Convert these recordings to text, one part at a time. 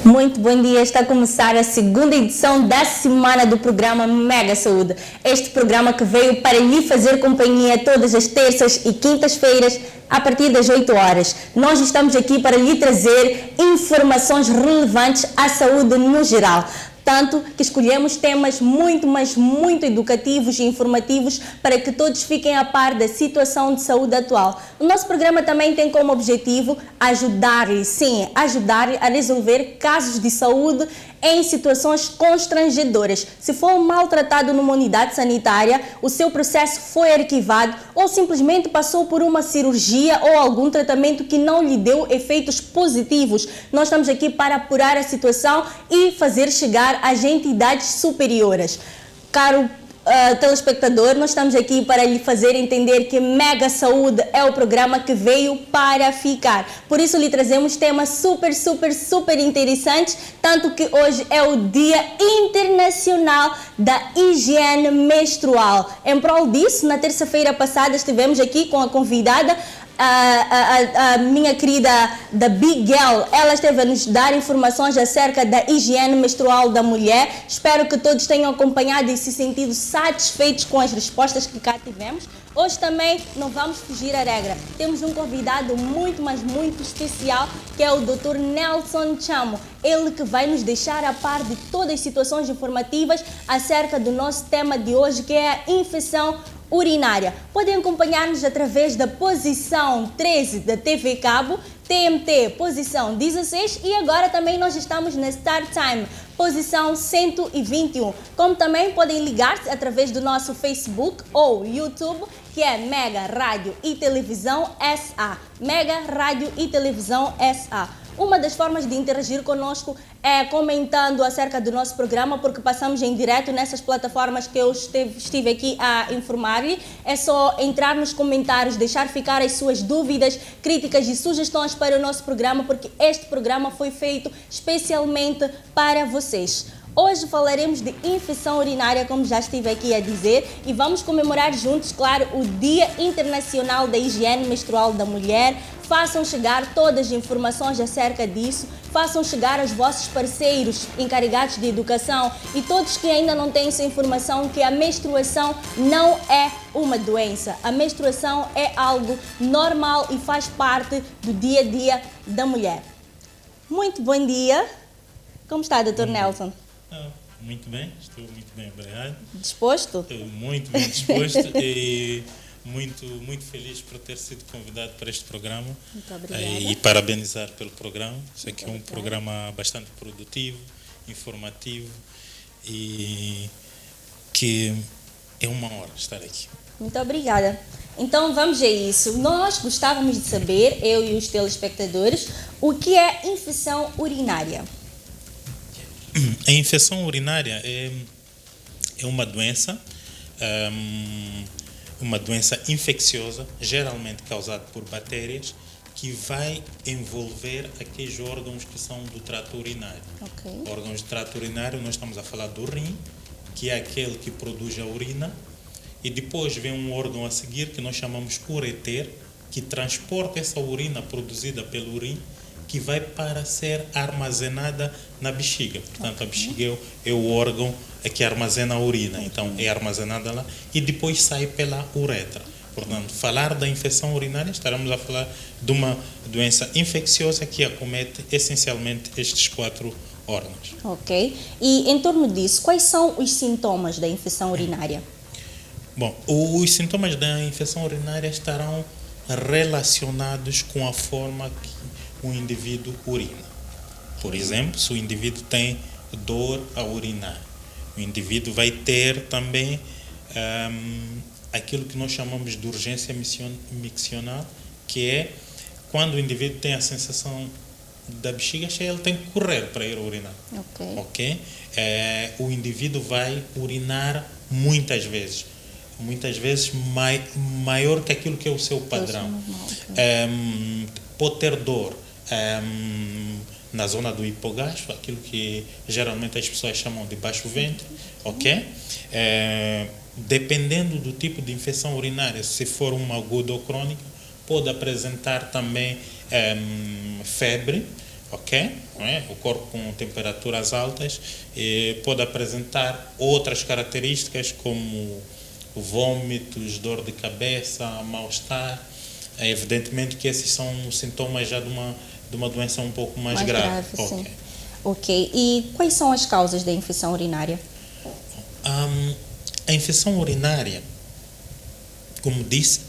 Muito bom dia, está a começar a segunda edição da semana do programa Mega Saúde. Este programa que veio para lhe fazer companhia todas as terças e quintas-feiras a partir das 8 horas. Nós estamos aqui para lhe trazer informações relevantes à saúde no geral. Tanto que escolhemos temas muito educativos e informativos para que todos fiquem a par da situação de saúde atual. O nosso programa também tem como objetivo ajudar-lhe a resolver casos de saúde em situações constrangedoras. Se for maltratado numa unidade sanitária, o seu processo foi arquivado ou simplesmente passou por uma cirurgia ou algum tratamento que não lhe deu efeitos positivos, nós estamos aqui para apurar a situação e fazer chegar às entidades superiores. Caro telespectador, nós estamos aqui para lhe fazer entender que Mega Saúde é o programa que veio para ficar. Por isso lhe trazemos temas super interessantes, tanto que hoje é o Dia Internacional da Higiene Menstrual. Em prol disso, na terça-feira passada estivemos aqui com a convidada, a minha querida da Big Girl. Ela esteve a nos dar informações acerca da higiene menstrual da mulher. Espero que todos tenham acompanhado e se sentido satisfeitos com as respostas que cá tivemos. Hoje também não vamos fugir à regra. Temos um convidado muito especial, que é o Dr. Nelson Chamo. Ele que vai nos deixar a par de todas as situações informativas acerca do nosso tema de hoje, que é a infecção urinária. Podem acompanhar-nos através da posição 13 da TV Cabo, TMT, posição 16, e agora também nós estamos na Star Time, posição 121. Como também podem ligar-se através do nosso Facebook ou YouTube, que é Mega Rádio e Televisão SA. Mega Rádio e Televisão SA. Uma das formas de interagir conosco é comentando acerca do nosso programa, porque passamos em direto nessas plataformas que eu estive aqui a informar-lhe. É só entrar nos comentários, deixar ficar as suas dúvidas, críticas e sugestões para o nosso programa, porque este programa foi feito especialmente para vocês. Hoje falaremos de infecção urinária, como já estive aqui a dizer, e vamos comemorar juntos, claro, o Dia Internacional da Higiene Menstrual da Mulher. Façam chegar todas as informações acerca disso, façam chegar aos vossos parceiros encarregados de educação e todos que ainda não têm essa informação, que a menstruação não é uma doença. A menstruação é algo normal e faz parte do dia a dia da mulher. Muito bom dia. Como está, Dr. Nelson? Muito bem, estou muito bem, obrigado. Disposto? Estou muito bem disposto e muito feliz por ter sido convidado para este programa. Muito obrigada. E parabenizar pelo programa. Isso aqui é um programa bastante produtivo, informativo e que é uma honra estar aqui. Muito obrigada. Então vamos a isso. Nós gostávamos de saber, eu e os telespectadores, o que é infecção urinária. A infecção urinária é uma doença infecciosa, geralmente causada por bactérias, que vai envolver aqueles órgãos que são do trato urinário. Okay. Órgãos do trato urinário, nós estamos a falar do rim, que é aquele que produz a urina, e depois vem um órgão a seguir que nós chamamos ureter, que transporta essa urina produzida pelo rim, que vai para ser armazenada na bexiga. Portanto, a bexiga é o órgão que armazena a urina. Então, é armazenada lá e depois sai pela uretra. Portanto, falar da infecção urinária, estaremos a falar de uma doença infecciosa que acomete essencialmente estes 4 órgãos. Ok. E em torno disso, quais são os sintomas da infecção urinária? Bom, os sintomas da infecção urinária estarão relacionados com a forma que o indivíduo urina. Por exemplo, se o indivíduo tem dor a urinar, o indivíduo vai ter também aquilo que nós chamamos de urgência miccional, que é quando o indivíduo tem a sensação da bexiga cheia, ele tem que correr para ir urinar. Ok? O indivíduo vai urinar muitas vezes maior que aquilo que é o seu padrão. Pode ter dor na zona do hipogasto, aquilo que geralmente as pessoas chamam de baixo ventre, ok? Dependendo do tipo de infecção urinária, se for uma aguda ou crônica, pode apresentar também febre, ok? Não é? O corpo com temperaturas altas pode apresentar outras características como vômitos, dor de cabeça, mal-estar. Evidentemente que esses são sintomas já de uma doença um pouco mais grave. Sim. Ok. E quais são as causas da infecção urinária? A infecção urinária, como disse,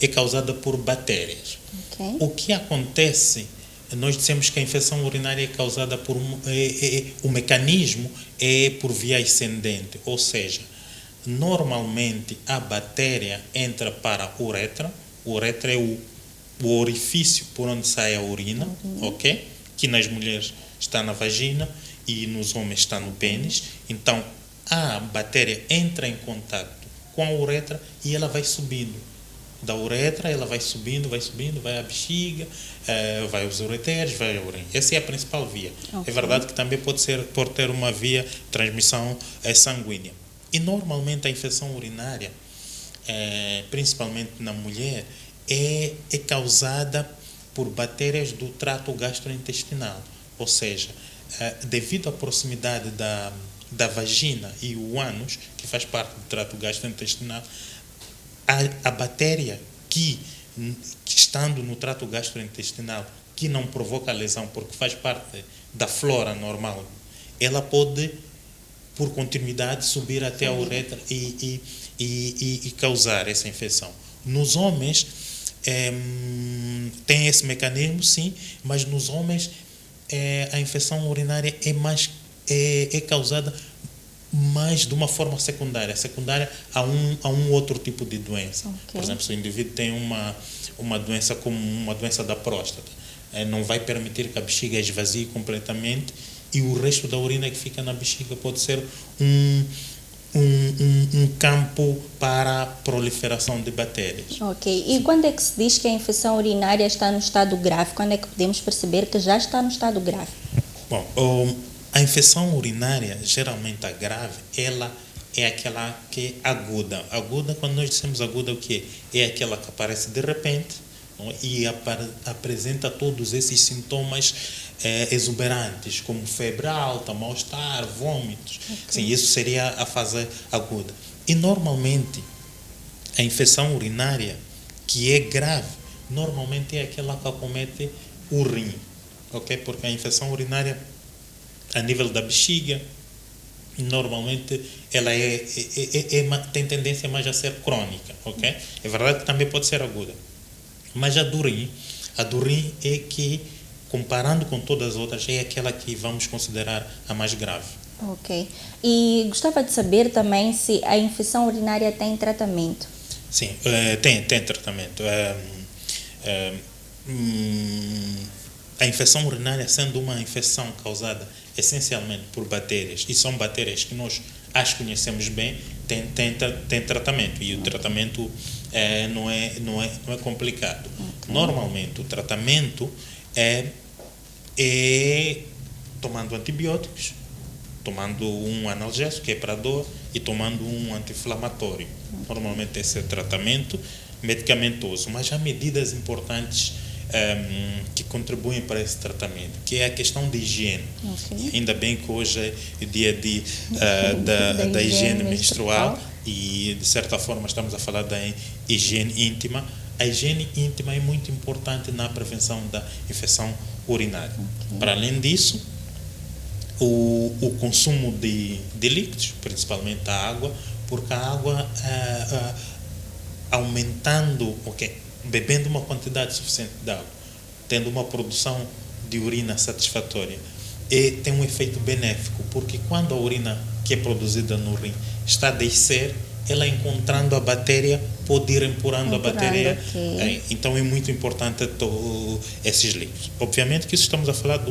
é causada por bactérias. Okay. O que acontece, nós dissemos que a infecção urinária é causada por o mecanismo é por via ascendente, ou seja, normalmente a bactéria entra para a uretra. O uretra é o orifício por onde sai a urina, ok? Que nas mulheres está na vagina e nos homens está no pênis. Então, a bactéria entra em contato com a uretra e ela vai subindo. Da uretra, ela vai subindo, vai à bexiga, vai aos ureteres, vai ao urina. Essa é a principal via. Okay. É verdade que também pode ter uma via de transmissão sanguínea. E normalmente a infecção urinária, principalmente na mulher, é causada por bactérias do trato gastrointestinal. Ou seja, devido à proximidade da vagina e o ânus, que faz parte do trato gastrointestinal, a bactéria que estando no trato gastrointestinal, que não provoca lesão porque faz parte da flora normal, ela pode, por continuidade, subir até a uretra e causar essa infecção. Nos homens, tem esse mecanismo, sim, mas nos homens a infecção urinária é causada mais de uma forma secundária a um outro tipo de doença. Okay. Por exemplo, se o indivíduo tem uma doença como uma doença da próstata, não vai permitir que a bexiga esvazie completamente e o resto da urina que fica na bexiga pode ser um campo para a proliferação de bactérias. Ok. E quando é que se diz que a infecção urinária está no estado grave? Quando é que podemos perceber que já está no estado grave? Bom, a infecção urinária, geralmente a grave, ela é aquela que é aguda. Aguda, quando nós dizemos aguda, o que é? É aquela que aparece de repente, não é? E apresenta todos esses sintomas exuberantes, como febre alta, mal-estar, vômitos. Okay. Sim, isso seria a fase aguda. E normalmente a infecção urinária que é grave, normalmente é aquela que acomete o rim, ok? Porque a infecção urinária a nível da bexiga, normalmente ela tem tendência mais a ser crônica, ok? É verdade que também pode ser aguda. Mas a do rim é que, comparando com todas as outras, é aquela que vamos considerar a mais grave. Ok. E gostava de saber também se a infecção urinária tem tratamento. Sim, tem tratamento. A infecção urinária, sendo uma infecção causada essencialmente por bactérias, e são bactérias que nós as conhecemos bem, tem tratamento. E o tratamento não é complicado. Okay. Normalmente, o tratamento é tomando antibióticos, tomando um analgésico, que é para dor, e tomando um anti-inflamatório. Normalmente esse é o tratamento medicamentoso, mas há medidas importantes que contribuem para esse tratamento, que é a questão da higiene. Okay. Ainda bem que hoje é o dia da higiene menstrual e, de certa forma, estamos a falar da higiene íntima. A higiene íntima é muito importante na prevenção da infecção urinária. Okay. Para além disso, o consumo de líquidos, principalmente a água, porque a água aumentando, bebendo uma quantidade suficiente de água, tendo uma produção de urina satisfatória, tem um efeito benéfico, porque quando a urina que é produzida no rim está a descer, ela encontrando a bactéria pode ir empurrando a bactéria. Okay. Então é muito importante esses líquidos. Obviamente que isso estamos a falar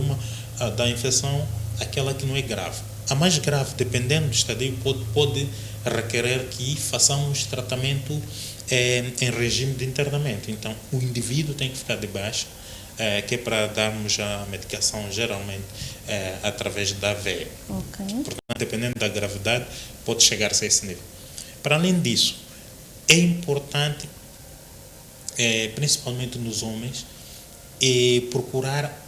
da infecção, aquela que não é grave. A mais grave, dependendo do estadio, pode requerer que façamos tratamento em regime de internamento. Então, o indivíduo tem que ficar de baixa, que é para darmos a medicação, geralmente, através da veia. Okay. Portanto, dependendo da gravidade, pode chegar-se a esse nível. Para além disso, é importante, principalmente nos homens, e procurar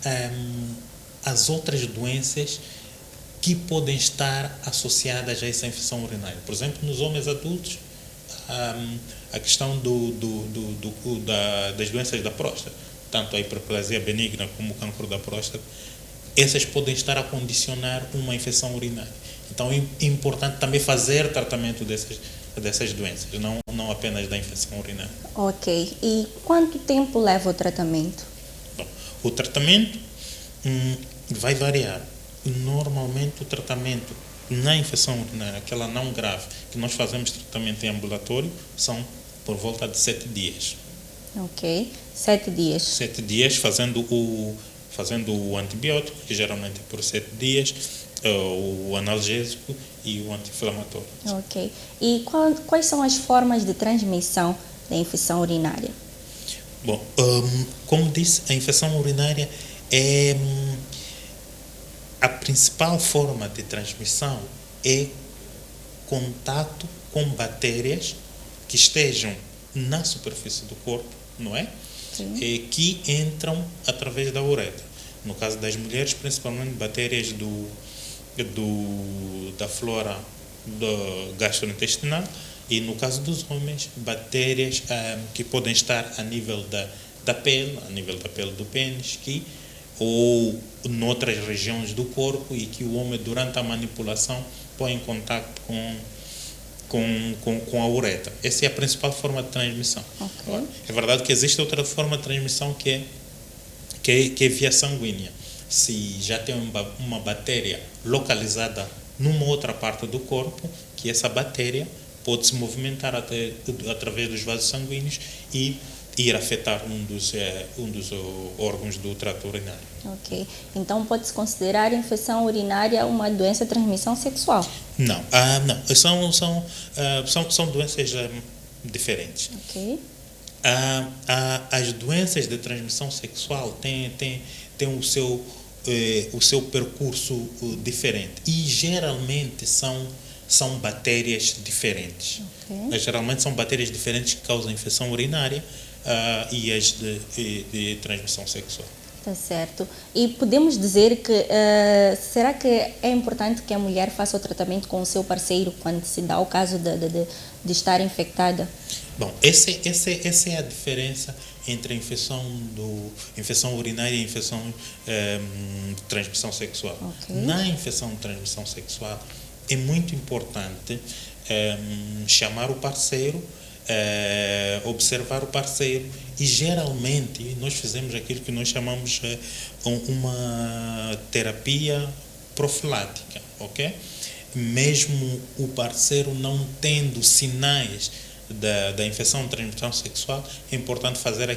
as outras doenças que podem estar associadas a essa infecção urinária. Por exemplo, nos homens adultos, a questão das doenças da próstata, tanto a hiperplasia benigna como o cancro da próstata, essas podem estar a condicionar uma infecção urinária. Então é importante também fazer tratamento dessas doenças, não apenas da infecção urinária. Ok. E quanto tempo leva o tratamento? Bom, o tratamento vai variar. Normalmente o tratamento na infecção urinária, aquela não grave, que nós fazemos tratamento em ambulatório, são por volta de 7 dias. Ok. 7 dias. 7 dias fazendo o antibiótico, que geralmente é por 7 dias, o analgésico e o anti-inflamatório. Ok. E quais são as formas de transmissão da infecção urinária? Bom, como disse, a infecção urinária é a principal forma de transmissão é contato com bactérias que estejam na superfície do corpo, não é? Sim. Que entram através da uretra. No caso das mulheres, principalmente bactérias da flora gastrointestinal, e no caso dos homens, bactérias que podem estar a nível da pele, a nível da pele do pênis, ou noutras regiões do corpo, e que o homem, durante a manipulação, põe em contato com a uretra. Essa é a principal forma de transmissão. Okay. É verdade que existe outra forma de transmissão que é via sanguínea. Se já tem uma bactéria localizada numa outra parte do corpo, que essa bactéria pode se movimentar através dos vasos sanguíneos e ir afetar um dos órgãos do trato urinário. Ok. Então pode-se considerar a infecção urinária uma doença de transmissão sexual? Não. São doenças diferentes. Ok. As doenças de transmissão sexual têm o seu percurso diferente e geralmente são bactérias diferentes. Okay. Geralmente são bactérias diferentes que causam infecção urinária e as de transmissão sexual. Tá certo. E podemos dizer que, será que é importante que a mulher faça o tratamento com o seu parceiro quando se dá o caso de estar infectada? Bom, essa é a diferença entre a infecção urinária e a infecção de transmissão sexual. Okay. Na infecção de transmissão sexual, é muito importante chamar o parceiro, observar o parceiro, e geralmente nós fizemos aquilo que nós chamamos uma terapia profilática, ok? Mesmo o parceiro não tendo sinais da infecção de transmissão sexual, é importante fazer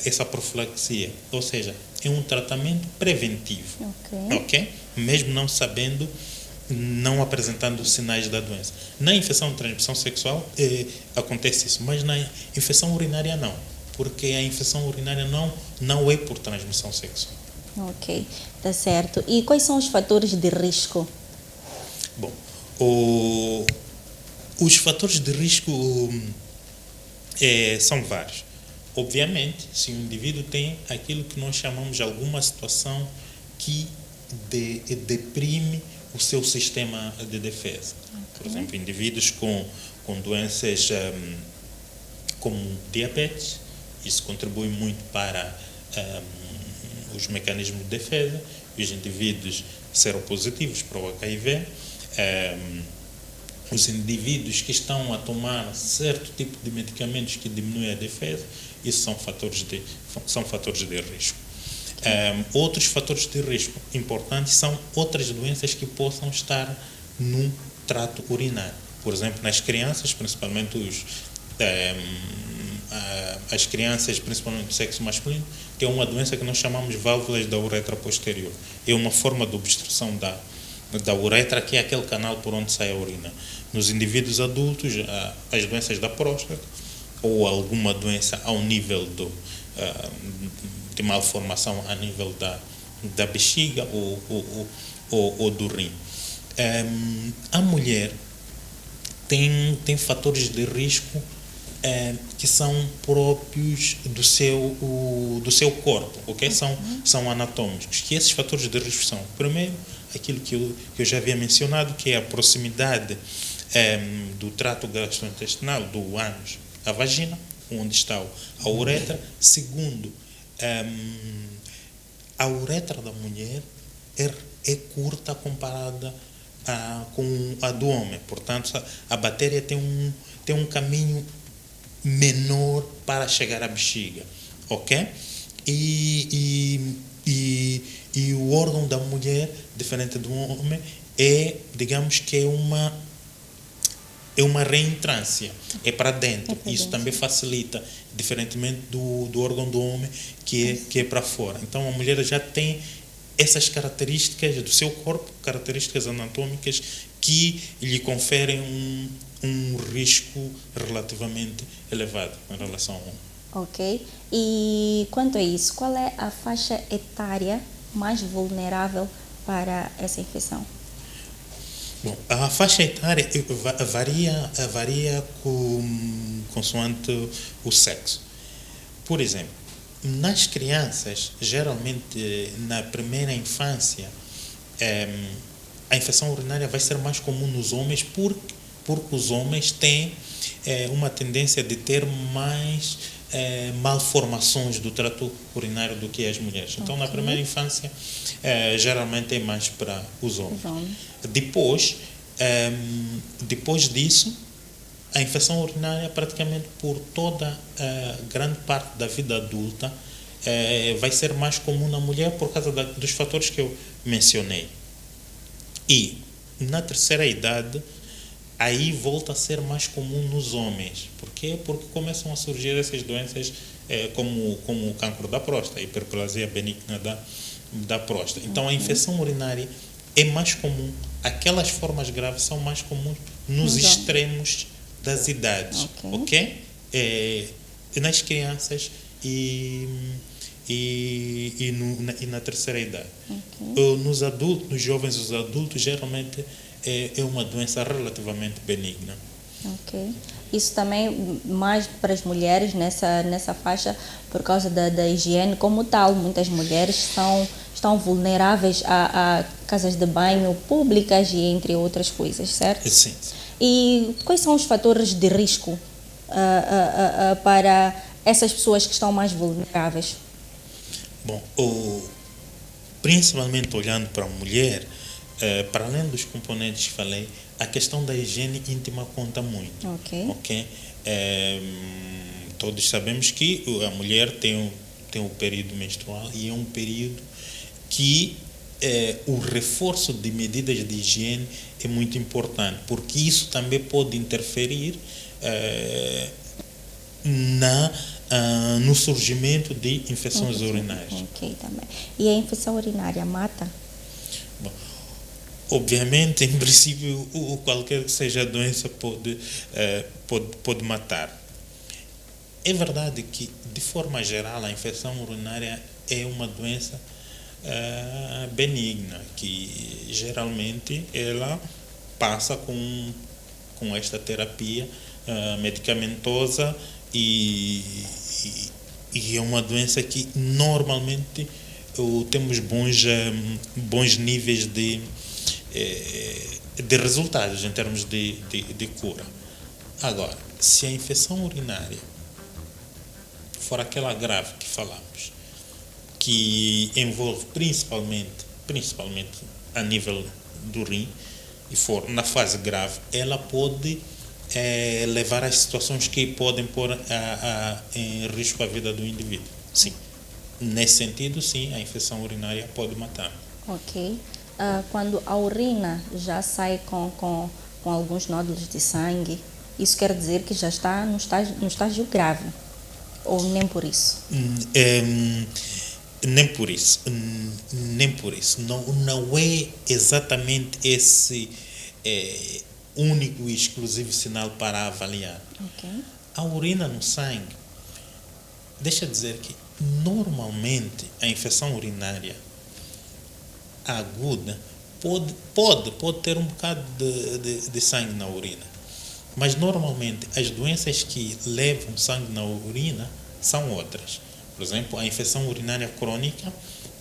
essa profilaxia, ou seja, é um tratamento preventivo, ok? Mesmo não sabendo, não apresentando sinais da doença. Na infecção de transmissão sexual acontece isso, mas na infecção urinária não, porque a infecção urinária não é por transmissão sexual. Ok, tá certo. E quais são os fatores de risco? Bom, os fatores de risco são vários. Obviamente, se o indivíduo tem aquilo que nós chamamos de alguma situação que deprime o seu sistema de defesa. Por exemplo, indivíduos com doenças como diabetes, isso contribui muito para os mecanismos de defesa. Os indivíduos seropositivos para o HIV, os indivíduos que estão a tomar certo tipo de medicamentos que diminuem a defesa, isso são fatores de risco. Outros fatores de risco importantes são outras doenças que possam estar no trato urinário. Por exemplo, nas crianças, principalmente as crianças, principalmente do sexo masculino, que é uma doença que nós chamamos de válvulas da uretra posterior. É uma forma de obstrução da uretra, que é aquele canal por onde sai a urina. Nos indivíduos adultos, as doenças da próstata ou alguma doença ao nível de malformação a nível da bexiga ou do rim. A mulher tem fatores de risco que são próprios do seu do seu corpo, ok? São anatômicos. Que esses fatores de risco são, primeiro, aquilo que eu já havia mencionado, que é a proximidade do trato gastrointestinal, do ânus à vagina, onde está a uretra. Segundo, a uretra da mulher é curta comparada com a do homem. Portanto, a bactéria tem um caminho menor para chegar à bexiga, ok? E o órgão da mulher, diferente do homem, digamos que é uma reentrância, é para dentro. Isso também facilita, diferentemente do órgão do homem, que é para fora. Então, a mulher já tem essas características do seu corpo, características anatômicas, que lhe conferem um risco relativamente elevado em relação ao homem. Ok. E quanto a isso, qual é a faixa etária mais vulnerável para essa infecção? Bom, a faixa etária varia consoante o sexo. Por exemplo, nas crianças, geralmente na primeira infância, a infecção urinária vai ser mais comum nos homens porque os homens têm uma tendência de ter mais malformações do trato urinário do que as mulheres. Então, na primeira infância, geralmente é mais para os homens. Depois disso, a infecção urinária, praticamente por toda a grande parte da vida adulta, vai ser mais comum na mulher por causa dos fatores que eu mencionei. E na terceira idade, aí volta a ser mais comum nos homens. Por quê? Porque começam a surgir essas doenças como o cancro da próstata, a hiperplasia benigna da próstata. Então, a infecção urinária é mais comum, aquelas formas graves são mais comuns nos extremos das idades, ok? Nas crianças e na terceira idade. Nos adultos, nos jovens, os adultos, geralmente é uma doença relativamente benigna. Ok. Isso também mais para as mulheres nessa faixa por causa da higiene como tal. Muitas mulheres estão vulneráveis a casas de banho públicas e entre outras coisas, certo? Sim. E quais são os fatores de risco para essas pessoas que estão mais vulneráveis? Bom, principalmente olhando para a mulher, para além dos componentes que falei, a questão da higiene íntima conta muito. Ok? Todos sabemos que a mulher tem o período menstrual e é um período que o reforço de medidas de higiene é muito importante, porque isso também pode interferir no surgimento de infecções urinárias. Ok, também. E a infecção urinária mata? Bom, obviamente, em princípio, qualquer que seja a doença pode matar. É verdade que, de forma geral, a infecção urinária é uma doença benigna, que geralmente ela passa com esta terapia medicamentosa e é uma doença que normalmente temos bons níveis de resultados em termos de cura. Agora, se a infecção urinária for aquela grave que falamos, que envolve principalmente a nível do rim, e for na fase grave, ela pode levar a situações que podem pôr em risco a vida do indivíduo. Sim. Nesse sentido, sim, a infecção urinária pode matar. Ok. Quando a urina já sai com alguns nódulos de sangue, isso quer dizer que já está no estágio grave? Ou nem por isso? Nem por isso. Não é exatamente esse único e exclusivo sinal para avaliar. A urina no sangue, deixa dizer que normalmente a infecção urinária aguda pode ter um bocado de sangue na urina, mas normalmente as doenças que levam sangue na urina são outras. Por exemplo, a infecção urinária crônica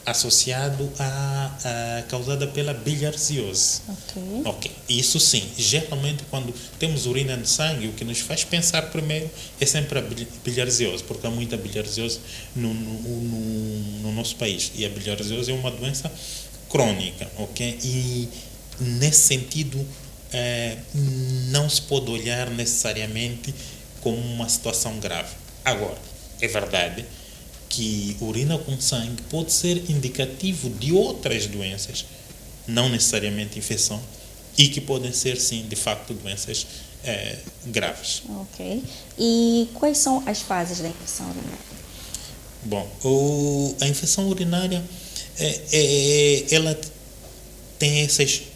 associado a causada pela bilharziose. Ok. Isso sim, geralmente quando temos urina no sangue, o que nos faz pensar primeiro é sempre a bilharziose, porque há muita bilharziose no nosso país. E a bilharziose é uma doença crônica, ok? E nesse sentido, não se pode olhar necessariamente como uma situação grave. Agora, é verdade que urina com sangue pode ser indicativo de outras doenças, não necessariamente infecção, e que podem ser, sim, de facto, doenças graves. Ok. E quais são as fases da infecção urinária? Bom, a infecção urinária, ela tem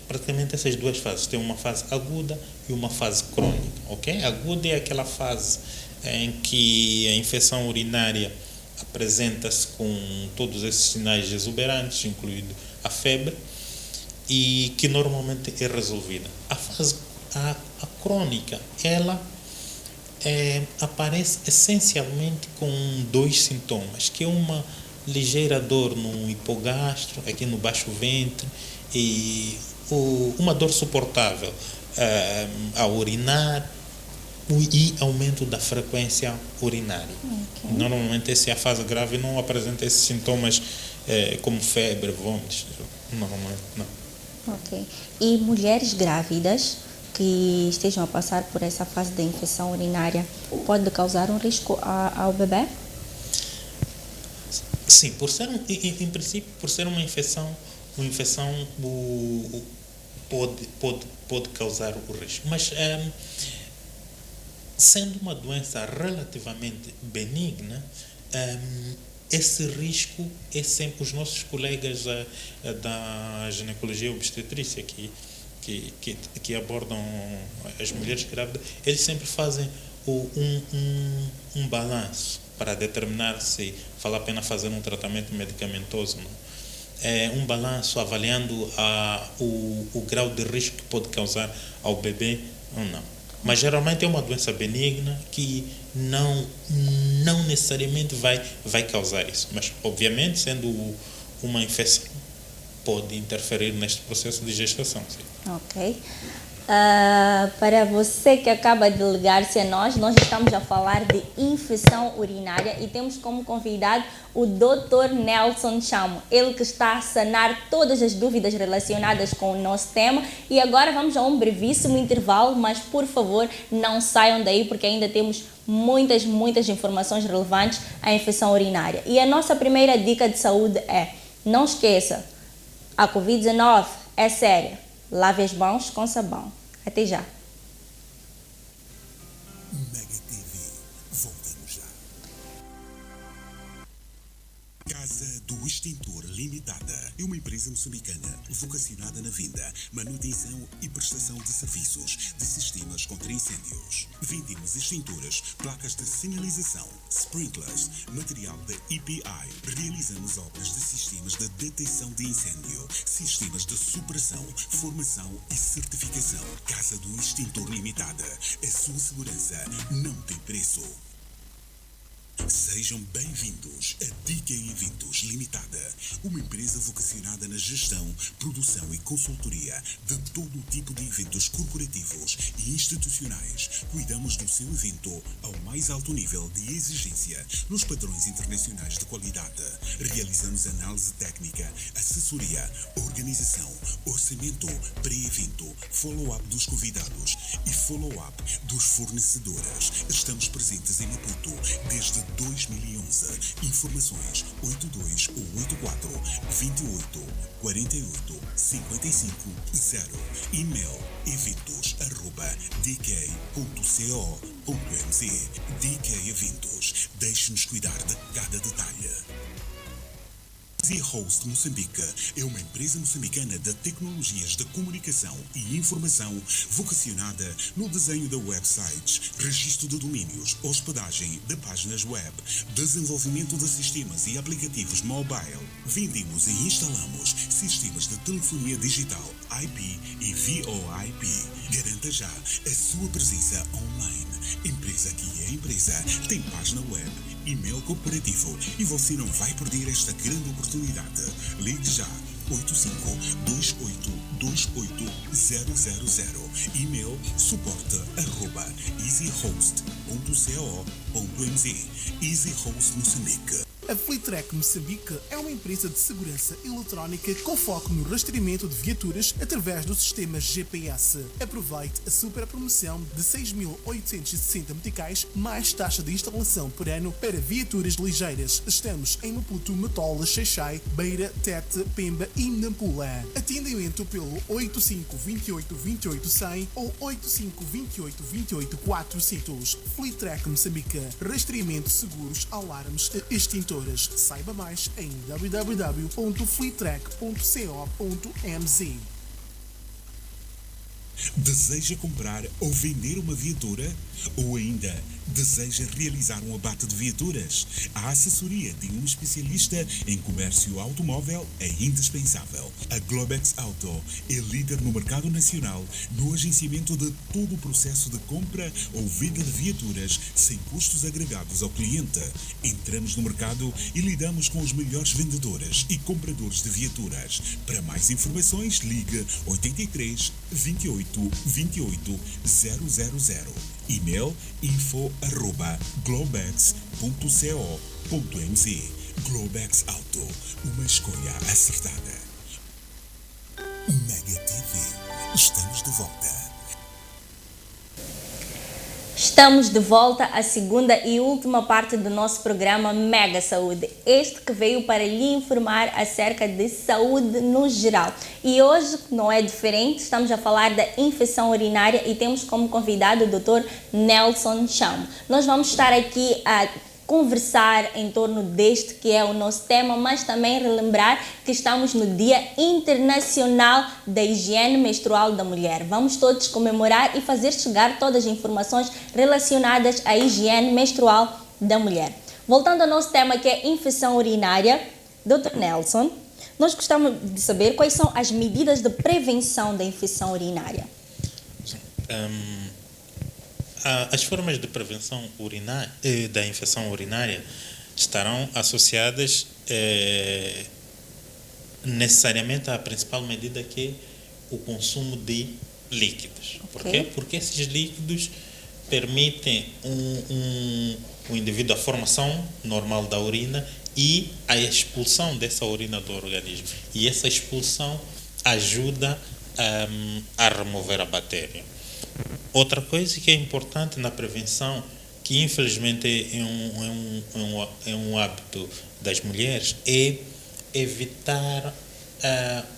praticamente essas duas fases. Tem uma fase aguda e uma fase crônica, ok? Aguda é aquela fase em que a infecção urinária apresenta-se com todos esses sinais exuberantes, incluindo a febre, e que normalmente é resolvida. A crônica, ela aparece essencialmente com dois sintomas, que é uma ligeira dor no hipogastro, aqui no baixo ventre, e uma dor suportável ao urinar, e aumento da frequência urinária. Okay. Normalmente, essa é a fase grave, não apresenta esses sintomas como febre, vômitos. Normalmente, não. Ok. E mulheres grávidas que estejam a passar por essa fase da infecção urinária pode causar um risco ao bebê? Sim, em princípio, por ser uma infecção pode causar o risco. Mas sendo uma doença relativamente benigna, esse risco é sempre os nossos colegas da ginecologia e obstetrícia que abordam as mulheres grávidas, eles sempre fazem um balanço para determinar se vale a pena fazer um tratamento medicamentoso ou não. Um balanço avaliando o grau de risco que pode causar ao bebê ou não. Mas geralmente é uma doença benigna que não necessariamente vai causar isso. Mas, obviamente, sendo uma infecção, pode interferir neste processo de gestação. Sim. Ok. Para você que acaba de ligar-se a nós estamos a falar de infecção urinária e temos como convidado o Dr. Nelson Chamo, ele que está a sanar todas as dúvidas relacionadas com o nosso tema. E agora vamos a um brevíssimo intervalo, mas por favor não saiam daí porque ainda temos muitas informações relevantes à infecção urinária. E a nossa primeira dica de saúde é: não esqueça, a Covid-19 é séria. Lave as mãos com sabão. Até já. Mega TV. Voltamos já. Casa do Extintor Limitada é uma empresa moçambicana vocacionada na venda, manutenção e prestação de serviços de sistemas contra incêndios. Vendemos extintores, placas de sinalização, sprinklers, material da EPI. Realizamos obras de sistemas de detecção de incêndio, sistemas de supressão, formação e certificação. Casa do Extintor Limitada. A sua segurança não tem preço. Sejam bem-vindos a DK Eventos Limitada, uma empresa vocacionada na gestão, produção e consultoria de todo o tipo de eventos corporativos e institucionais. Cuidamos do seu evento ao mais alto nível de exigência nos padrões internacionais de qualidade. Realizamos análise técnica, assessoria, organização, orçamento, pré-evento, follow-up dos convidados e follow-up dos fornecedores. Estamos presentes em Maputo desde 2011. Informações 82 ou 84 28 48 55 0. E-mail eventos@dk.co.mz. DK Eventos. Deixe-nos cuidar de cada detalhe. Z-Host Moçambique é uma empresa moçambicana de tecnologias de comunicação e informação vocacionada no desenho de websites, registro de domínios, hospedagem de páginas web, desenvolvimento de sistemas e aplicativos mobile. Vendemos e instalamos sistemas de telefonia digital, IP e VoIP. Garanta já a sua presença online. Empresa que é empresa tem página web e mel cooperativo. E você não vai perder esta grande oportunidade. Ligue já. 8528288000. E-mail suporte@easyhost.co.mz. Easy Host Moçambique. A Fleetrack Moçambique é uma empresa de segurança eletrónica com foco no rastreamento de viaturas através do sistema GPS. Aproveite a super promoção de 6.860 meticais mais taxa de instalação por ano para viaturas ligeiras. Estamos em Maputo, Matola, Xaixai, Beira, Tete, Pemba e Nampula. Atendimento pelo 8528288100 ou 8528288400. Fleetrack Moçambique. Rastreamento, seguros, alarmes e extintores. Saiba mais em www.fleetrack.co.mz. Deseja comprar ou vender uma viatura? Ou ainda deseja realizar um abate de viaturas? A assessoria de um especialista em comércio automóvel é indispensável. A Globex Auto é líder no mercado nacional no agenciamento de todo o processo de compra ou venda de viaturas sem custos agregados ao cliente. Entramos no mercado e lidamos com os melhores vendedores e compradores de viaturas. Para mais informações, ligue 83 28 28 000. E-mail info@globex.co.mz. Globex Auto, uma escolha acertada. Mega TV, estamos de volta. Estamos de volta à segunda e última parte do nosso programa Mega Saúde. Este que veio para lhe informar acerca de saúde no geral. E hoje não é diferente, estamos a falar da infecção urinária e temos como convidado o Dr. Nelson Chamo. Nós vamos estar aqui a conversar em torno deste que é o nosso tema, mas também relembrar que estamos no Dia Internacional da Higiene Menstrual da Mulher. Vamos todos comemorar e fazer chegar todas as informações relacionadas à higiene menstrual da mulher. Voltando ao nosso tema, que é infecção urinária, Dr. Nelson, nós gostamos de saber quais são as medidas de prevenção da infecção urinária. As formas de prevenção da infecção urinária estarão associadas necessariamente à principal medida, que é o consumo de líquidos. Por quê? Porque esses líquidos permitem o indivíduo a formação normal da urina e a expulsão dessa urina do organismo. E essa expulsão ajuda a remover a bactéria. Outra coisa que é importante na prevenção, que infelizmente é um hábito das mulheres, é evitar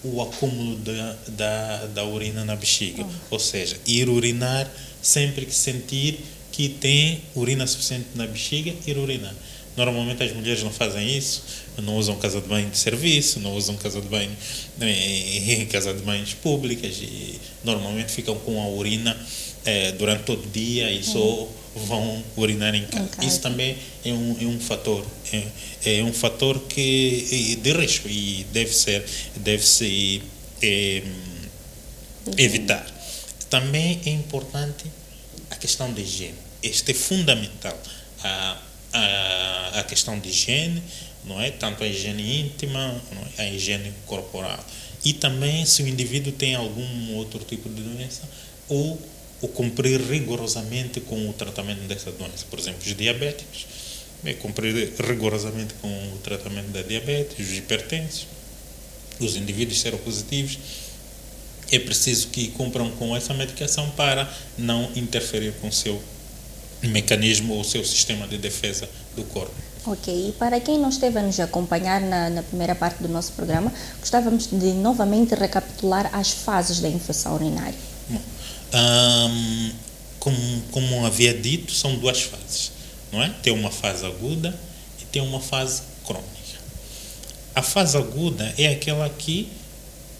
o acúmulo da urina na bexiga. Ou seja, ir urinar sempre que sentir que tem urina suficiente na bexiga, ir urinar. Normalmente as mulheres não fazem isso, não usam casa de banho de serviço, não usam casa de banho em casa de banhos públicas e normalmente ficam com a urina durante todo o dia e só vão urinar em casa. Isso também é um fator, um fator de risco e deve-se evitar. Também é importante a questão da higiene. Este é fundamental. A questão de higiene, não é? Tanto a higiene íntima, não é? A higiene corporal. E também, se o indivíduo tem algum outro tipo de doença, ou cumprir rigorosamente com o tratamento dessa doença. Por exemplo, os diabéticos, cumprir rigorosamente com o tratamento da diabetes, os hipertensos, os indivíduos seropositivos, é preciso que cumpram com essa medicação para não interferir com o seu mecanismo ou seu sistema de defesa do corpo. Ok, e para quem não esteve a nos acompanhar na primeira parte do nosso programa, gostávamos de novamente recapitular as fases da infecção urinária. Bom, como havia dito, são duas fases, não é? Tem uma fase aguda e tem uma fase crônica. A fase aguda é aquela que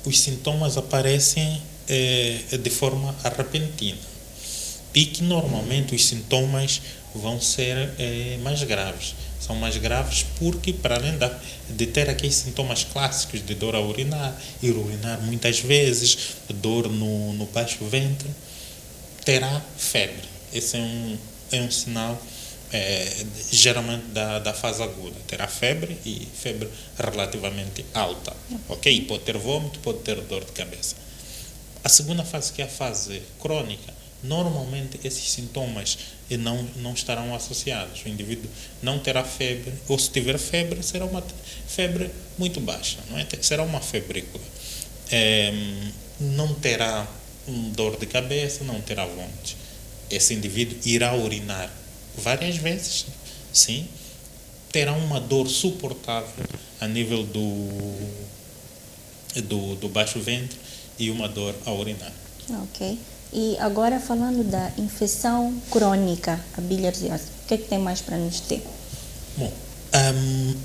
os sintomas aparecem de forma repentina e que normalmente os sintomas vão ser mais graves. São mais graves porque, para além de ter aqueles sintomas clássicos de dor a urinar, ir urinar muitas vezes, dor no baixo ventre, terá febre. Esse é um sinal geralmente da fase aguda. Terá febre e febre relativamente alta. Ok? E pode ter vômito, pode ter dor de cabeça. A segunda fase, que é a fase crônica, normalmente esses sintomas não estarão associados. O indivíduo não terá febre, ou se tiver febre, será uma febre muito baixa, não é? Será uma febrícula. Não terá dor de cabeça, não terá vômito. Esse indivíduo irá urinar várias vezes, sim, terá uma dor suportável a nível do baixo ventre e uma dor a urinar. Ok. E agora falando da infecção crônica, a bilharziose, o que é que tem mais para nos ter? Bom,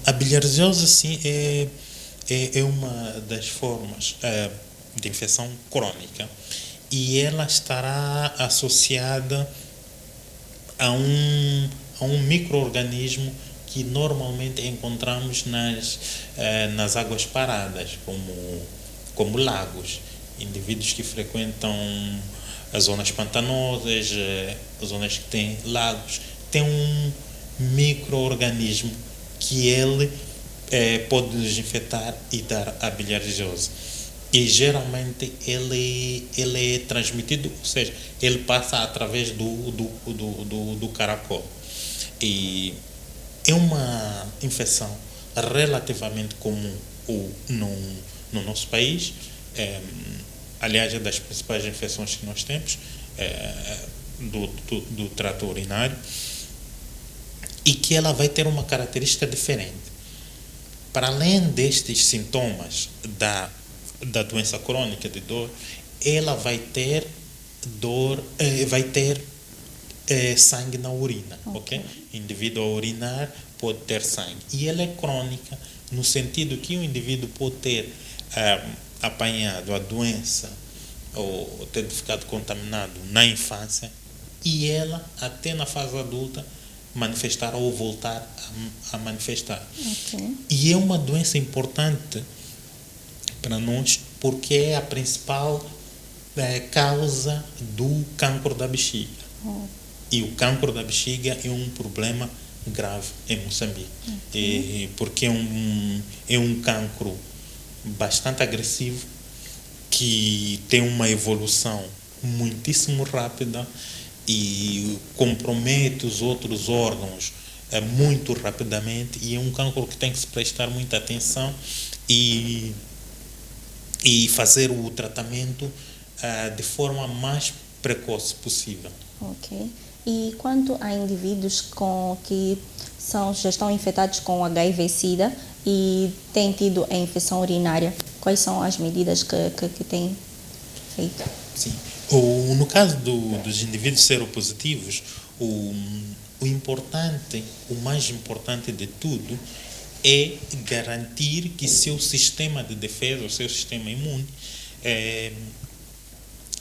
a bilharziose, sim, é uma das formas de infecção crônica e ela estará associada a um micro-organismo que normalmente encontramos nas águas paradas, como lagos. Indivíduos que frequentam as zonas pantanosas, as zonas que têm lagos, tem um micro-organismo que ele pode nos infectar e dar a bilharziose. E geralmente ele é transmitido, ou seja, ele passa através do caracol. E é uma infecção relativamente comum no nosso país. Aliás, é das principais infecções que nós temos do trato urinário, e que ela vai ter uma característica diferente. Para além destes sintomas da doença crônica de dor, ela vai ter sangue na urina, ok? O indivíduo a urinar pode ter sangue. E ela é crônica no sentido que o indivíduo pode ter apanhado a doença ou ter ficado contaminado na infância e ela, até na fase adulta, manifestar ou voltar a manifestar. Ok. E é uma doença importante para nós porque é a principal causa do cancro da bexiga. E o cancro da bexiga é um problema grave em Moçambique. Porque é um cancro bastante agressivo, que tem uma evolução muitíssimo rápida e compromete os outros órgãos muito rapidamente, e é um cancro que tem que se prestar muita atenção e fazer o tratamento de forma mais precoce possível. Ok. E quanto a indivíduos que já estão infectados com HIV/SIDA e têm tido a infecção urinária, quais são as medidas que têm feito? Sim. No caso dos indivíduos seropositivos, o mais importante de tudo é garantir que seu sistema de defesa, o seu sistema imune,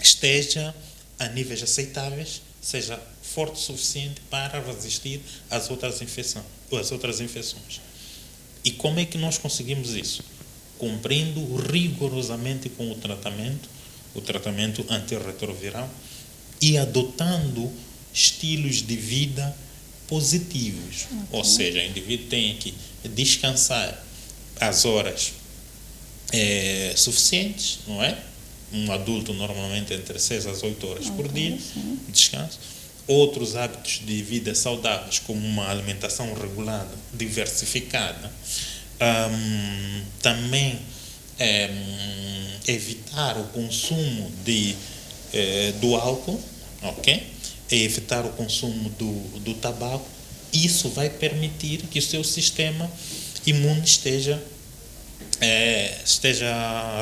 esteja a níveis aceitáveis, seja forte o suficiente para resistir às outras infecções. E como é que nós conseguimos isso? Cumprindo rigorosamente com o tratamento antirretroviral e adotando estilos de vida positivos. Okay. Ou seja, o indivíduo tem que descansar as horas suficientes, não é? Um adulto normalmente entre 6 às 8 horas por dia, sim, descanso. Outros hábitos de vida saudáveis, como uma alimentação regulada, diversificada. Também evitar o consumo do álcool, ok? Evitar o consumo do tabaco. Isso vai permitir que o seu sistema imune esteja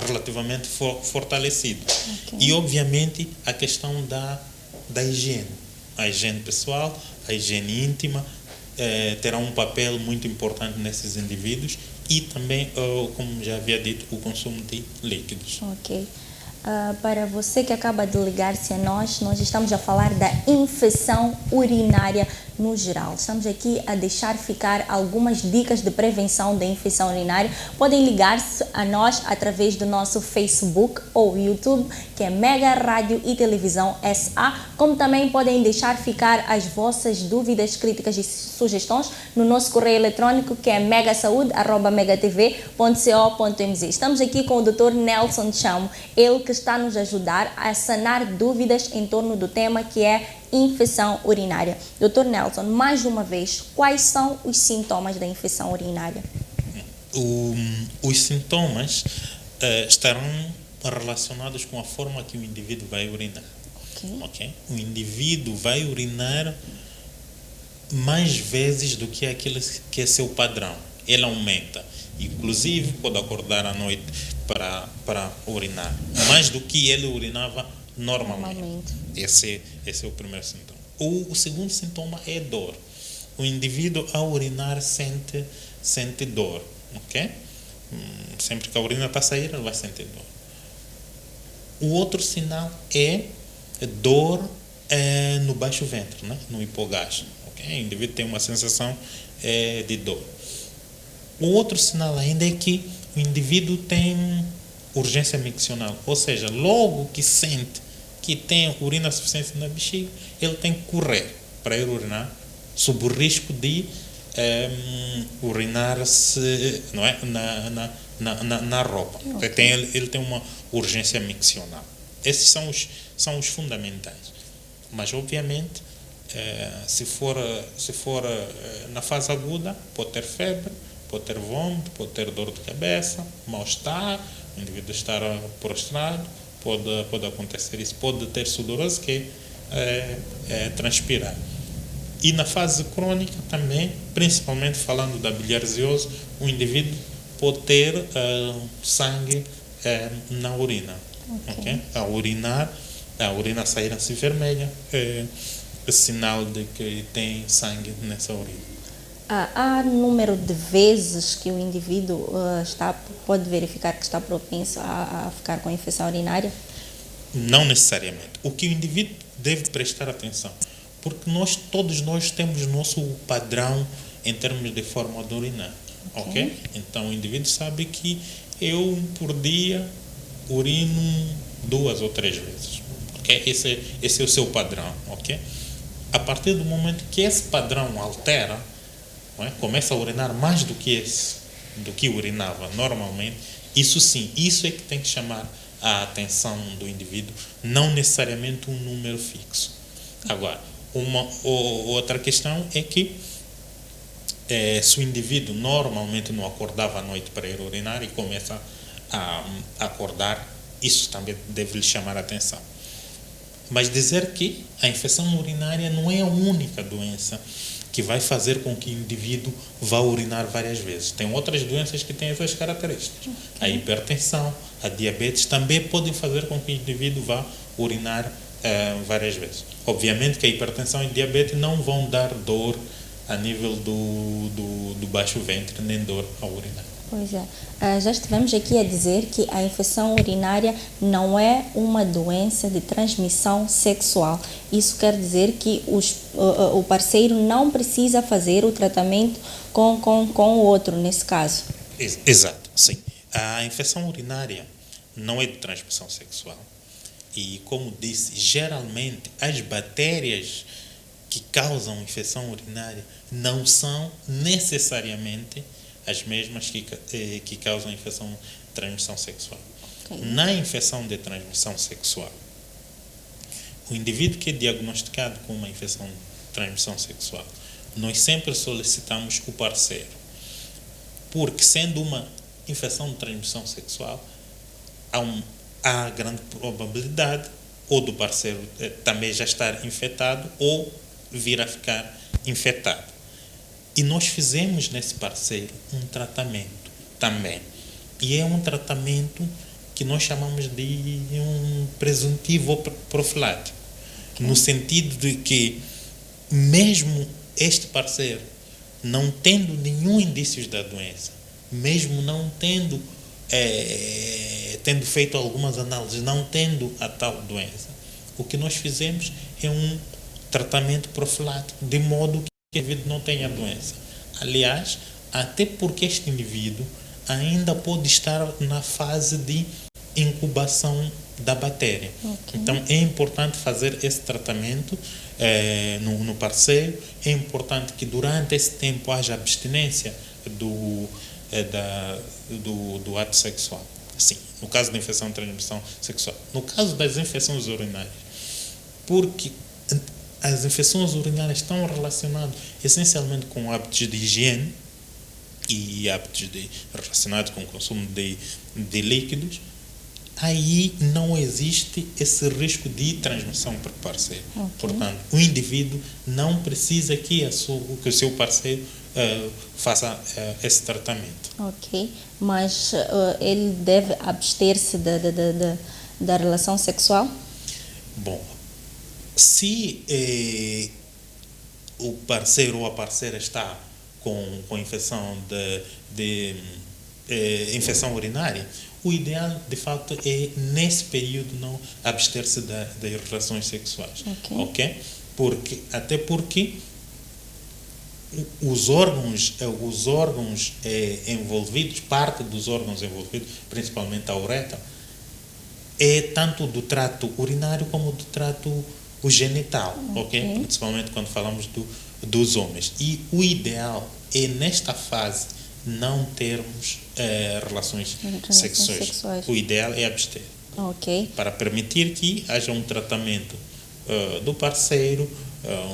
relativamente fortalecido. Okay. E, obviamente, a questão da higiene. A higiene pessoal, a higiene íntima terá um papel muito importante nesses indivíduos, e também, como já havia dito, o consumo de líquidos. Ok. Para você que acaba de ligar-se a nós estamos a falar da infecção urinária no geral. Estamos aqui a deixar ficar algumas dicas de prevenção da infecção urinária. Podem ligar-se a nós através do nosso Facebook ou YouTube, que é Mega Rádio e Televisão SA, como também podem deixar ficar as vossas dúvidas, críticas e sugestões no nosso correio eletrônico, que é megasaude@megatv.co.mz. Estamos aqui com o Dr. Nelson Chamo, ele que está nos ajudar a sanar dúvidas em torno do tema que é infecção urinária. Dr. Nelson, mais uma vez, quais são os sintomas da infecção urinária? Os sintomas estarão relacionados com a forma que o indivíduo vai urinar. Okay? O indivíduo vai urinar mais vezes do que aquilo que é seu padrão. Ele aumenta. Inclusive, pode acordar à noite para urinar. Mais do que ele urinava normalmente. Esse é o primeiro sintoma. O segundo sintoma é dor. O indivíduo, ao urinar, sente dor. Okay? Sempre que a urina está a sair, ele vai sentir dor. O outro sinal é dor no baixo ventre, né? No hipogástrio. Okay? O indivíduo tem uma sensação de dor. O outro sinal ainda é que o indivíduo tem urgência miccional, ou seja, logo que sente que tem urina suficiente na bexiga, ele tem que correr para ir urinar, sob o risco de urinar-se, não é? na roupa. Okay. Ele tem uma urgência miccional. Esses são os fundamentais. Mas, obviamente, se for na fase aguda, pode ter febre, pode ter vômito, pode ter dor de cabeça, mal-estar, o indivíduo estar prostrado, pode acontecer isso, pode ter sudorose, que é transpirar. E na fase crônica também, principalmente falando da bilharziose, o indivíduo pode ter sangue na urina. Okay? A urina sair assim vermelha é sinal de que tem sangue nessa urina. Há número de vezes que o indivíduo pode verificar que está propenso a ficar com infecção urinária? Não necessariamente. O que o indivíduo deve prestar atenção, porque todos nós temos nosso padrão em termos de forma de urinar. Okay? Então o indivíduo sabe que eu por dia urino 2 ou 3 vezes. Okay? Esse é o seu padrão. Okay? A partir do momento que esse padrão altera, começa a urinar mais do que urinava normalmente, isso sim, isso é que tem que chamar a atenção do indivíduo, não necessariamente um número fixo. Agora, outra questão é que se o indivíduo normalmente não acordava à noite para ir urinar e começa a acordar, isso também deve lhe chamar a atenção. Mas dizer que a infecção urinária não é a única doença que vai fazer com que o indivíduo vá urinar várias vezes. Tem outras doenças que têm essas características. A hipertensão, a diabetes também podem fazer com que o indivíduo vá urinar várias vezes. Obviamente que a hipertensão e a diabetes não vão dar dor a nível do baixo ventre, nem dor ao urinar. Pois é. Já estivemos aqui a dizer que a infecção urinária não é uma doença de transmissão sexual. Isso quer dizer que o parceiro não precisa fazer o tratamento com o outro, nesse caso. Exato, sim. A infecção urinária não é de transmissão sexual. E, como disse, geralmente as bactérias que causam infecção urinária não são necessariamente as mesmas que causam infecção de transmissão sexual. Okay. Na infecção de transmissão sexual, o indivíduo que é diagnosticado com uma infecção de transmissão sexual, nós sempre solicitamos o parceiro, porque sendo uma infecção de transmissão sexual, há grande probabilidade ou do parceiro também já estar infectado ou vir a ficar infectado. E nós fizemos nesse parceiro um tratamento também. E é um tratamento que nós chamamos de um presuntivo profilático. No sentido de que, mesmo este parceiro não tendo nenhum indício da doença, mesmo não tendo feito algumas análises, não tendo a tal doença, o que nós fizemos é um tratamento profilático, de modo que o indivíduo não tenha doença. Aliás, até porque este indivíduo ainda pode estar na fase de incubação da bactéria. Ok. Então, é importante fazer esse tratamento no parceiro. É importante que durante esse tempo haja abstinência do ato sexual. Sim, no caso da infecção de transmissão sexual. No caso das infecções urinárias, porque as infecções urinárias estão relacionadas essencialmente com hábitos de higiene e hábitos relacionados com o consumo de líquidos, aí não existe esse risco de transmissão para o parceiro. Ok. Portanto, o indivíduo não precisa que o seu parceiro faça esse tratamento. Ok, mas ele deve abster-se da relação sexual? Bom, se o parceiro ou a parceira está com infecção de infecção urinária, o ideal, de facto, é, nesse período, não abster-se das relações sexuais. Ok. Até porque os órgãos envolvidos, parte dos órgãos envolvidos, principalmente a uretra, é tanto do trato urinário como do trato genital, ok? Principalmente quando falamos dos homens. E o ideal é, nesta fase, não termos relações sexuais. O ideal é abster. Ok. Para permitir que haja um tratamento do parceiro,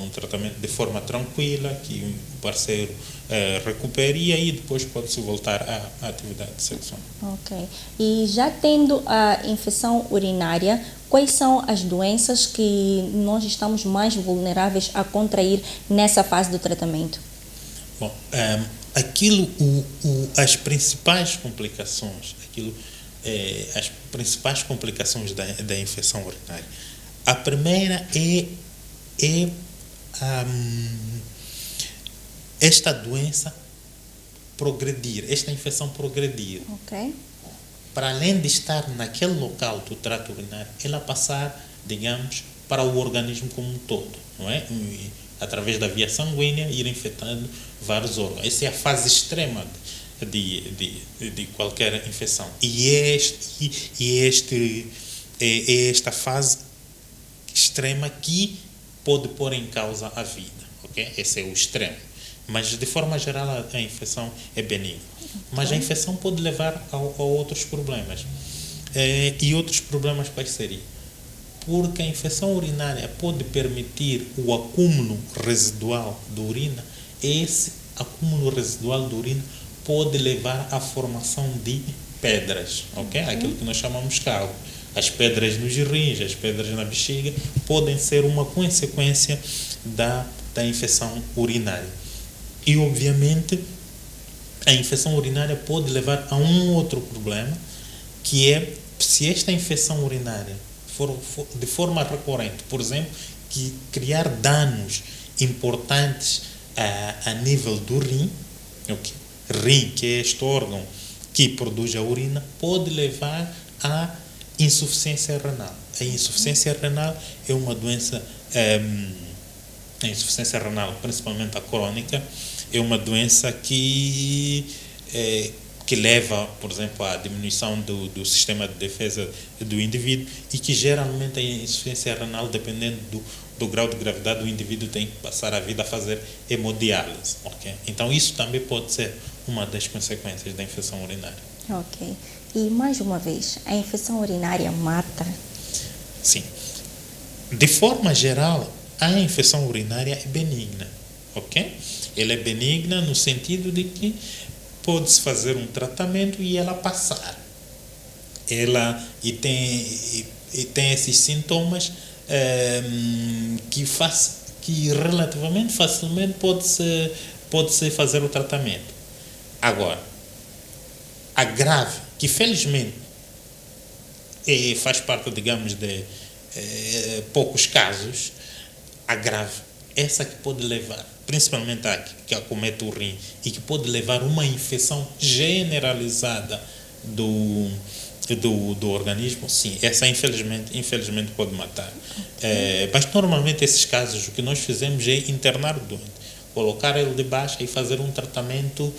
um tratamento de forma tranquila, que o parceiro recupere e aí depois pode-se voltar à atividade sexual. Ok. E já tendo a infecção urinária, quais são as doenças que nós estamos mais vulneráveis a contrair nessa fase do tratamento? Bom, as principais complicações, as principais complicações da infecção urinária. A primeira é esta doença progredir, esta infecção progredir. Ok. Para além de estar naquele local do trato urinário, ela passar, digamos, para o organismo como um todo, não é? E, através da via sanguínea, ir infectando vários órgãos. Essa é a fase extrema de qualquer infecção. E é esta fase extrema que pode pôr em causa a vida, ok? Esse é o extremo. Mas, de forma geral, a infecção é benigna. Mas a infecção pode levar a outros problemas. E outros problemas quais seriam? Porque a infecção urinária pode permitir o acúmulo residual de urina. Esse acúmulo residual de urina pode levar à formação de pedras, ok? Aquilo que nós chamamos calos. As pedras nos rins, as pedras na bexiga, podem ser uma consequência da infecção urinária. E, obviamente, a infecção urinária pode levar a um outro problema, que é, se esta infecção urinária for de forma recorrente, por exemplo, que criar danos importantes a nível do rim, okay? Rim, que é este órgão que produz a urina, pode levar a insuficiência renal. A insuficiência renal é uma doença, a insuficiência renal, principalmente a crônica, é uma doença que leva, por exemplo, à diminuição do sistema de defesa do indivíduo e que geralmente a insuficiência renal, dependendo do grau de gravidade do indivíduo, tem que passar a vida a fazer hemodiálise. Okay? Então, isso também pode ser uma das consequências da infecção urinária. Ok. E, mais uma vez, a infecção urinária mata? Sim. De forma geral, a infecção urinária é benigna. Ok? Ela é benigna no sentido de que pode-se fazer um tratamento e ela passar. E tem esses sintomas que relativamente facilmente pode-se fazer o tratamento. Agora, a grave, que felizmente faz parte, digamos, de poucos casos, a grave, essa que pode levar, principalmente a que acomete o rim, e que pode levar uma infecção generalizada do organismo, sim, essa infelizmente pode matar. Mas normalmente esses casos, o que nós fizemos é internar o doente. colocar ele de baixa e fazer um tratamento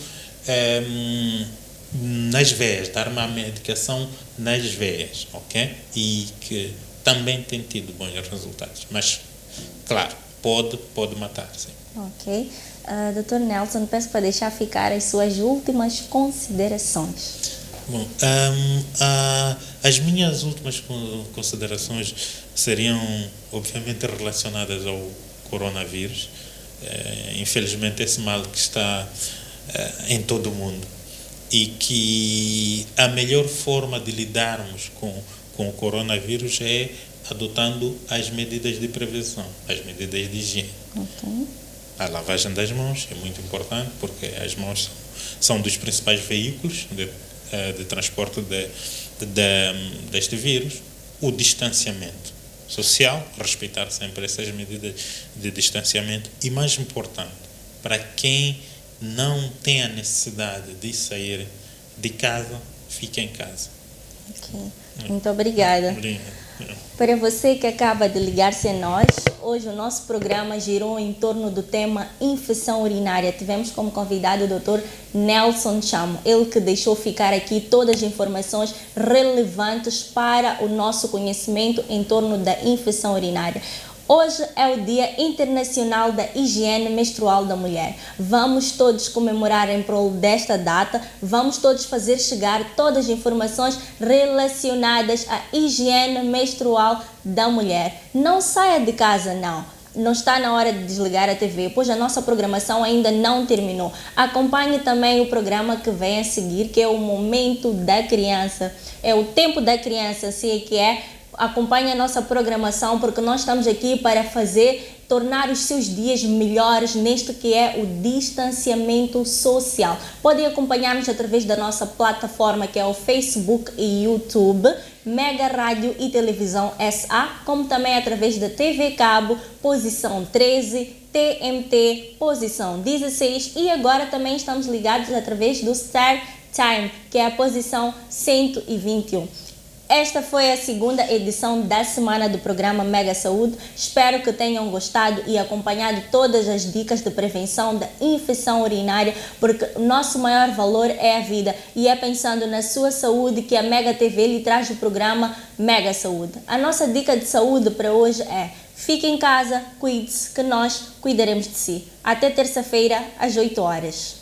nas veias, dar uma medicação nas veias, ok? E que também tem tido bons resultados. Mas, claro, pode matar, sim. Ok. Dr. Nelson, peço para deixar ficar as suas últimas considerações. Bom, as minhas últimas considerações seriam, obviamente, relacionadas ao coronavírus. Infelizmente, esse mal que está em todo o mundo, e que a melhor forma de lidarmos com o coronavírus é adotando as medidas de prevenção, as medidas de higiene. Ok. A lavagem das mãos é muito importante, porque as mãos são dos principais veículos de transporte deste vírus. O distanciamento social, respeitar sempre essas medidas de distanciamento, e mais importante, para quem não tem a necessidade de sair de casa, fique em casa. Ok. Muito obrigada. Obrigado. Para você que acaba de ligar-se a nós, hoje o nosso programa girou em torno do tema infecção urinária. Tivemos como convidado o Dr. Nelson Chamo, ele que deixou ficar aqui todas as informações relevantes para o nosso conhecimento em torno da infecção urinária. Hoje é o Dia Internacional da Higiene Menstrual da Mulher. Vamos todos comemorar em prol desta data, vamos todos fazer chegar todas as informações relacionadas à higiene menstrual da mulher. Não saia de casa, não está na hora de desligar a TV, pois a nossa programação ainda não terminou. Acompanhe também o programa que vem a seguir, que é o Momento da Criança. É o Tempo da Criança, assim que é. Acompanhe a nossa programação, porque nós estamos aqui para tornar os seus dias melhores neste que é o distanciamento social. Podem acompanhar-nos através da nossa plataforma, que é o Facebook e YouTube, Mega Rádio e Televisão SA, como também através da TV Cabo, posição 13, TMT, posição 16, e agora também estamos ligados através do Star Time, que é a posição 121. Esta foi a segunda edição da semana do programa Mega Saúde. Espero que tenham gostado e acompanhado todas as dicas de prevenção da infecção urinária, porque o nosso maior valor é a vida, e é pensando na sua saúde que a Mega TV lhe traz o programa Mega Saúde. A nossa dica de saúde para hoje é: fique em casa, cuide-se, que nós cuidaremos de si. Até terça-feira, às 8 horas.